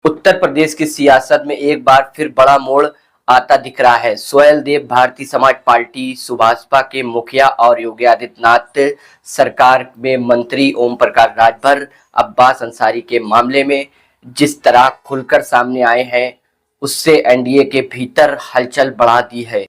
उत्तर प्रदेश की सियासत में एक बार फिर बड़ा मोड़ आता दिख रहा है। सोहेल देव भारतीय समाज पार्टी सुभाषपा के मुखिया और योगी आदित्यनाथ सरकार में मंत्री ओम प्रकाश राजभर अब्बास अंसारी के मामले में जिस तरह खुलकर सामने आए हैं, उससे एनडीए के भीतर हलचल बढ़ा दी है।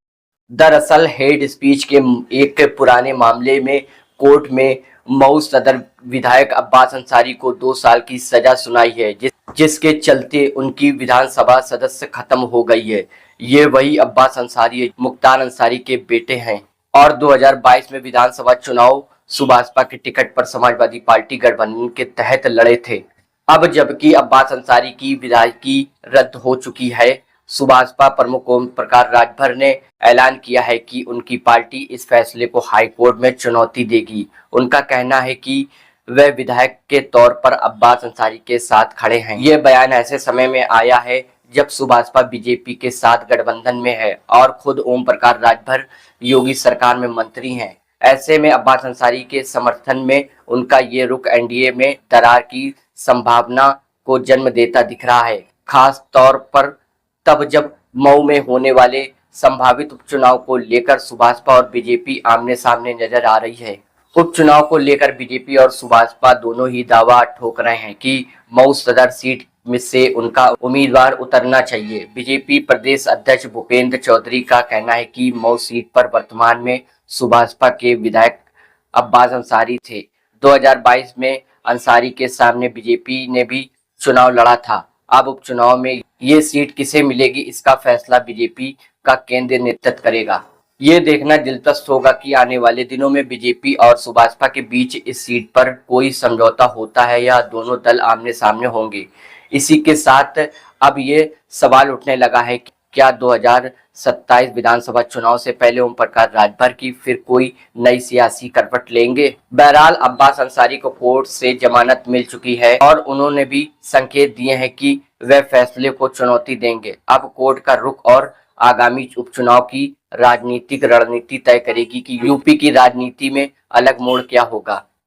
दरअसल हेड स्पीच के एक पुराने मामले में कोर्ट में मऊ सदर विधायक अब्बास अंसारी को 2 साल की सजा सुनाई है, जिसके चलते उनकी विधानसभा सदस्य खत्म हो गई है। ये वही अब्बास अंसारी मुख्तार अंसारी के बेटे हैं और 2022 में विधानसभा चुनाव सुभाषपा के टिकट पर समाजवादी पार्टी गठबंधन के तहत लड़े थे। अब जबकि अब्बास अंसारी की विधायकी रद्द हो चुकी है, सुभाषपा प्रमुख ओम प्रकाश राजभर ने ऐलान किया है कि उनकी पार्टी इस फैसले को हाईकोर्ट में चुनौती देगी। उनका कहना है कि वे विधायक के तौर पर अब्बास अंसारी के साथ खड़े हैं। ये बयान ऐसे समय में आया है जब सुभाषपा बीजेपी के साथ गठबंधन में है और खुद ओम प्रकाश राजभर योगी सरकार में मंत्री हैं। ऐसे में अब्बास अंसारी के समर्थन में उनका ये रुख एनडीए में दरार की संभावना को जन्म देता दिख रहा है, खास तौर पर तब जब मऊ में होने वाले संभावित उपचुनाव को लेकर सुभाषपा और बीजेपी आमने सामने नजर आ रही है। उपचुनाव को लेकर बीजेपी और सुभाषपा दोनों ही दावा ठोक रहे हैं कि मऊ सदर सीट में से उनका उम्मीदवार उतरना चाहिए। बीजेपी प्रदेश अध्यक्ष भूपेंद्र चौधरी का कहना है कि मऊ सीट पर वर्तमान में सुभाषपा के विधायक अब्बास अंसारी थे। 2022 में अंसारी के सामने बीजेपी ने भी चुनाव लड़ा था। अब उपचुनाव में ये सीट किसे मिलेगी, इसका फैसला बीजेपी का केंद्रीय नेतृत्व करेगा। ये देखना दिलचस्प होगा कि आने वाले दिनों में बीजेपी और सुभाषपा के बीच इस सीट पर कोई समझौता होता है या दोनों दल आमने सामने होंगे। इसी के साथ अब ये सवाल उठने लगा है कि क्या 2027 विधानसभा चुनाव से पहले ओम प्रकाश राजभर की फिर कोई नई सियासी करवट लेंगे। बहरहाल अब्बास अंसारी को कोर्ट से जमानत मिल चुकी है और उन्होंने भी संकेत दिए हैं कि वे फैसले को चुनौती देंगे। अब कोर्ट का रुख और आगामी उपचुनाव की राजनीतिक रणनीति तय करेगी कि यूपी की राजनीति में अलग मोड़ क्या होगा।